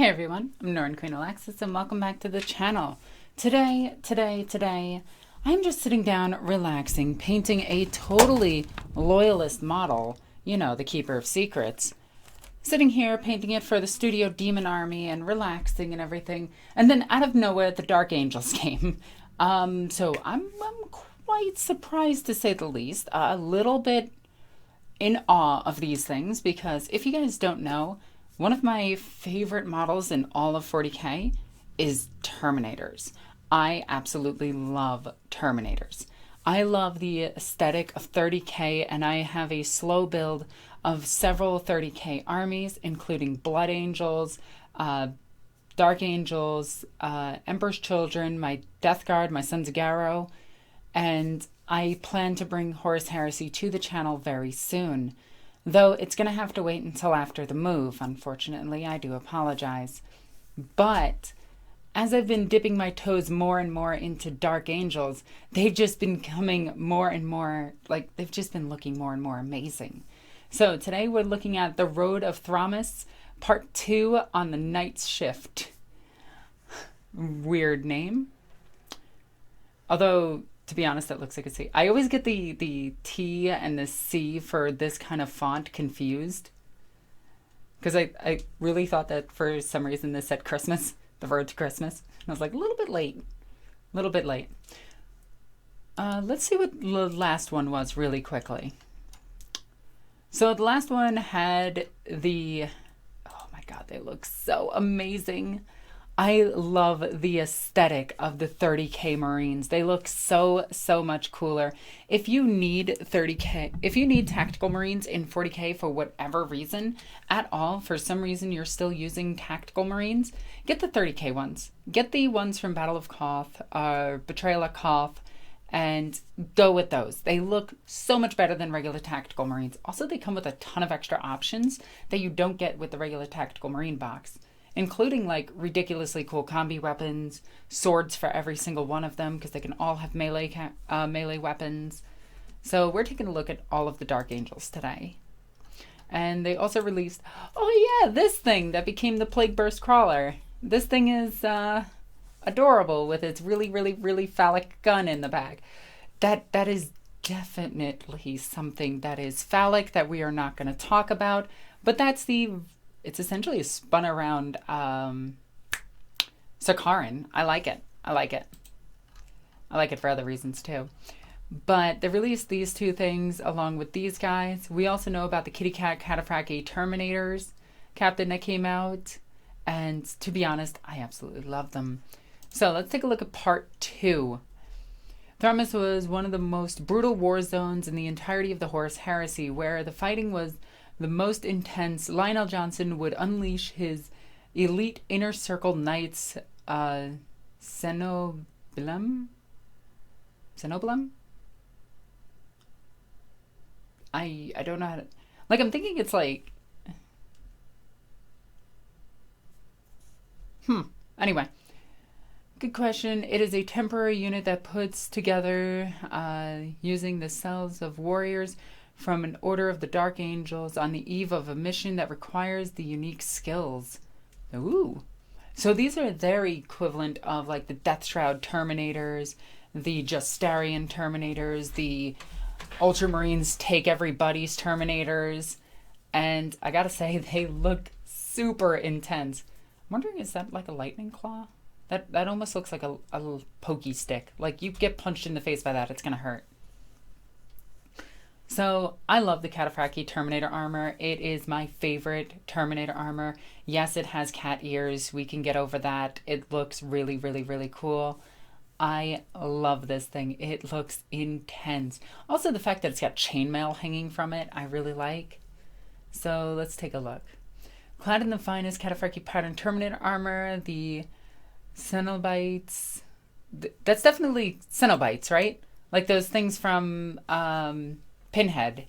Hey everyone, I'm NornQueenAlexis and welcome back to the channel. Today, I'm just sitting down, relaxing, painting a totally loyalist model, you know, the Keeper of Secrets. Sitting here, painting it for the Studio Demon Army and relaxing and everything. And then out of nowhere, the Dark Angels came. So I'm quite surprised to say the least, a little bit in awe of these things because if you guys don't know, one of my favorite models in all of 40k is Terminators. I absolutely love Terminators. I love the aesthetic of 30k and I have a slow build of several 30k armies, including Blood Angels, Dark Angels, Emperor's Children, my Death Guard, my Sons of Garrow, and I plan to bring Horus Heresy to the channel very soon. Though it's going to have to wait until after the move, unfortunately. I do apologize. But as I've been dipping my toes more and more into Dark Angels, they've just been coming more and more, they've just been looking more and more amazing. So today we're looking at The Road of Thramas, Part 2 on the Night's Shift. Weird name. Although, to be honest, that looks like a C. I always get the T and the C for this kind of font confused. Because I really thought that for some reason this said Christmas, the road to Christmas. And I was like, a little bit late. A little bit late. Let's see what the last one was really quickly. So the last one had the... Oh my god, they look so amazing. I love the aesthetic of the 30k Marines. They look so much cooler. If you need 30k, if you need tactical Marines in 40k for whatever reason at all, for some reason you're still using tactical Marines, get the 30k ones. Get the ones from Battle of Koth, Betrayal at Koth, and go with those. They look so much better than regular tactical Marines. Also, they come with a ton of extra options that you don't get with the regular tactical Marine box, including like ridiculously cool combi weapons, swords for every single one of them because they can all have melee weapons. So we're taking a look at all of the Dark Angels today. And they also released, oh yeah, this thing that became the Plague Burst Crawler. This thing is adorable with its really phallic gun in the back. That is definitely something that is phallic that we are not going to talk about, but that's it's essentially a spun around Sakharin. I like it. I like it for other reasons too. But they released these two things along with these guys. We also know about the Kitty Cat Cataphractii Terminators captain that came out. And to be honest, I absolutely love them. So let's take a look at part 2. Thramas was one of the most brutal war zones in the entirety of the Horus Heresy, where the fighting was the most intense. Lionel Johnson would unleash his elite inner circle knights, Cenoblem? I don't know how to... I'm thinking it's like... Anyway. Good question. It is a temporary unit that puts together using the cells of warriors from an order of the Dark Angels on the eve of a mission that requires the unique skills. Ooh. So these are their equivalent of like the Death Shroud Terminators, the Justarian Terminators, the Ultramarines Take Everybody's Terminators. And I gotta say, they look super intense. I'm wondering, is that like a lightning claw? That almost looks like a pokey stick. Like you get punched in the face by that, it's gonna hurt. So I love the Cataphractii Terminator armor. It is my favorite Terminator armor. Yes, it has cat ears. We can get over that. It looks really cool. I love this thing. It looks intense. Also, the fact that it's got chainmail hanging from it, I really like. So let's take a look. Clad in the finest Cataphractii pattern Terminator armor, the Cenobites. That's definitely Cenobites, right? Like those things from Pinhead.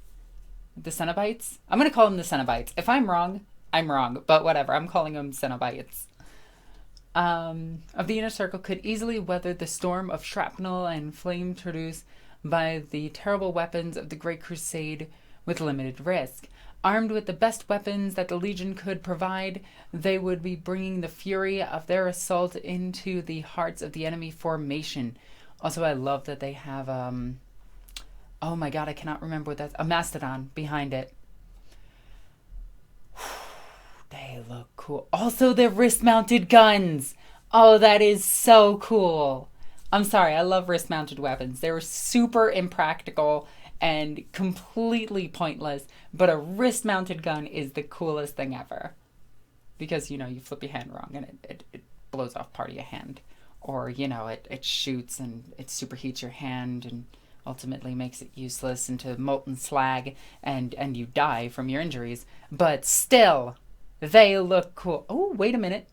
The Cenobites? I'm going to call them the Cenobites. If I'm wrong, I'm wrong. But whatever. I'm calling them Cenobites. Of the inner circle could easily weather the storm of shrapnel and flame produced by the terrible weapons of the Great Crusade with limited risk. Armed with the best weapons that the Legion could provide, they would be bringing the fury of their assault into the hearts of the enemy formation. Also, I love that they have, oh my god, I cannot remember what that's, a mastodon behind it. They look cool. Also, they're wrist-mounted guns. Oh, that is so cool. I'm sorry, I love wrist-mounted weapons. They're super impractical and completely pointless, but a wrist-mounted gun is the coolest thing ever. Because, you know, you flip your hand wrong and it blows off part of your hand. Or, you know, it shoots and it superheats your hand and ultimately makes it useless into molten slag and you die from your injuries. But still, they look cool. Oh, wait a minute.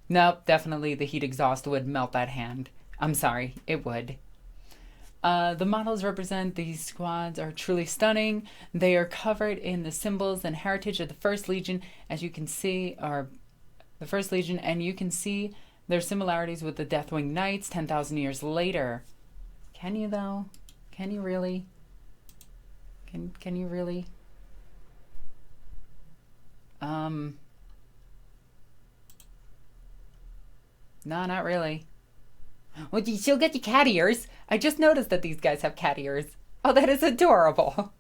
Nope, definitely the heat exhaust would melt that hand. I'm sorry, it would. The models represent these squads are truly stunning. They are covered in the symbols and heritage of the First Legion, as you can see, are the First Legion, and you can see their similarities with the Deathwing Knights 10,000 years later. Can you, though? Can you really? Can you really? No, not really. Well, you still get your cat ears. I just noticed that these guys have cat ears. Oh, that is adorable.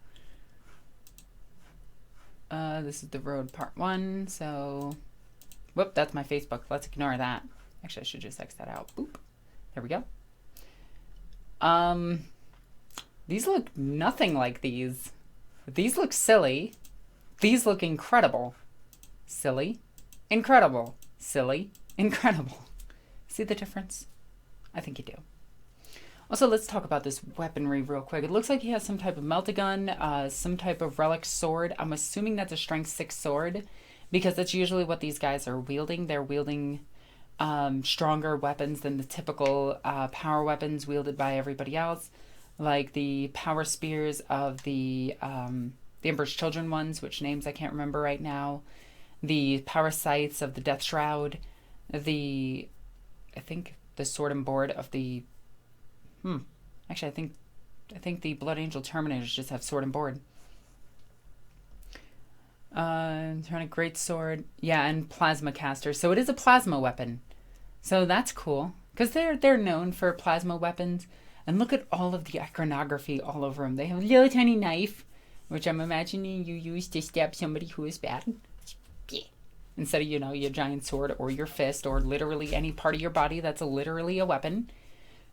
This is the road part 1, so... Whoop, that's my Facebook. Let's ignore that. Actually, I should just X that out. Boop. There we go. These look nothing like these. These look silly. These look incredible. Silly. Incredible. Silly. Incredible. See the difference? I think you do. Also, let's talk about this weaponry real quick. It looks like he has some type of melt-a-gun, some type of relic sword. I'm assuming that's a strength 6 sword, because that's usually what these guys are wielding. They're wielding stronger weapons than the typical power weapons wielded by everybody else, like the power spears of the Emperor's Children ones, which names I can't remember right now, the power scythes of the Death Shroud, I think the sword and board of the actually I think the Blood Angel Terminators just have sword and board. Trying great sword, yeah, and plasma caster. So it is a plasma weapon. So that's cool, because they're known for plasma weapons. And look at all of the iconography all over them. They have a little tiny knife, which I'm imagining you use to stab somebody who is bad. Instead of, you know, your giant sword or your fist or literally any part of your body that's literally a weapon.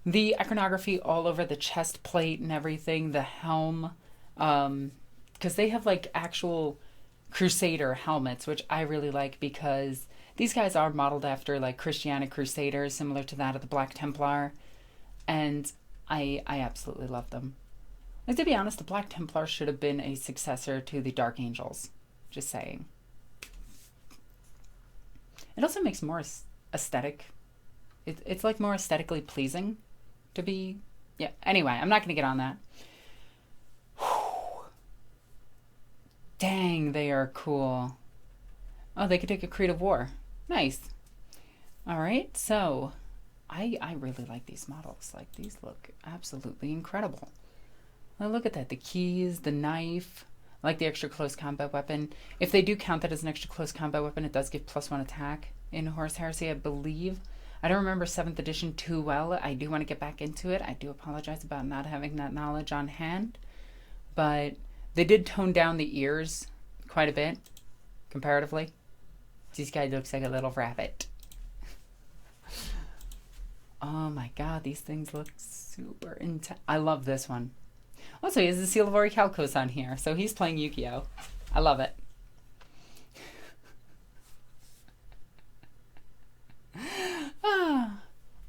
The iconography all over the chest plate and everything, the helm, because they have like actual Crusader helmets, which I really like because these guys are modeled after like Christianic Crusaders, similar to that of the Black Templar, and I absolutely love them. Like, to be honest, the Black Templar should have been a successor to the Dark Angels. Just saying. It also makes more aesthetic. It's like more aesthetically pleasing to be... Yeah, anyway, I'm not going to get on that. Whew. Dang, they are cool. Oh, they could take a creative war. Nice. All right, so I really like these models. Like, these look absolutely incredible. Well, look at that. The keys, the knife... I like the extra close combat weapon. If they do count that as an extra close combat weapon, it does give +1 attack in Horus Heresy, I believe. I don't remember 7th edition too well. I do want to get back into it. I do apologize about not having that knowledge on hand. But they did tone down the ears quite a bit, comparatively. This guy looks like a little rabbit. Oh my god, these things look super intense. I love this one. Also, he has the Seal of Orichalcos on here, so he's playing Yu-Gi-Oh! I love it.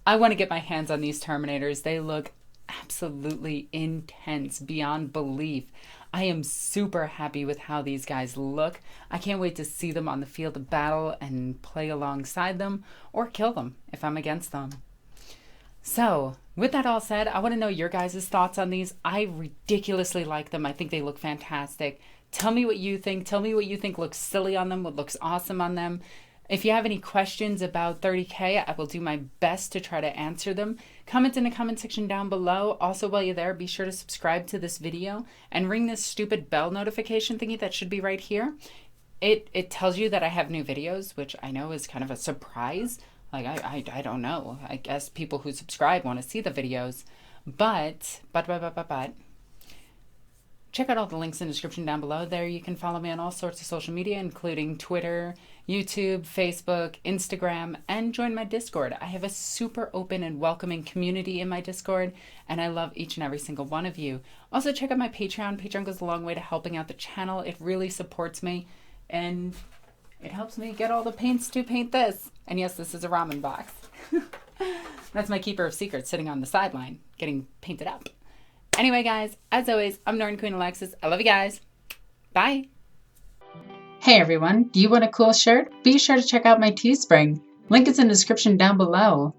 I want to get my hands on these Terminators. They look absolutely intense, beyond belief. I am super happy with how these guys look. I can't wait to see them on the field of battle and play alongside them, or kill them if I'm against them. So, with that all said, I want to know your guys' thoughts on these. I ridiculously like them. I think they look fantastic. Tell me what you think. Tell me what you think looks silly on them, what looks awesome on them. If you have any questions about 30K, I will do my best to try to answer them. Comment in the comment section down below. Also, while you're there, be sure to subscribe to this video and ring this stupid bell notification thingy that should be right here. It tells you that I have new videos, which I know is kind of a surprise. Like, I don't know. I guess people who subscribe want to see the videos. But, check out all the links in the description down below. There you can follow me on all sorts of social media, including Twitter, YouTube, Facebook, Instagram, and join my Discord. I have a super open and welcoming community in my Discord, and I love each and every single one of you. Also, check out my Patreon. Patreon goes a long way to helping out the channel. It really supports me, and it helps me get all the paints to paint this. And yes, this is a ramen box. That's my keeper of secrets sitting on the sideline, getting painted up. Anyway, guys, as always, I'm NornQueenAlexis. I love you guys. Bye. Hey, everyone. Do you want a cool shirt? Be sure to check out my Teespring. Link is in the description down below.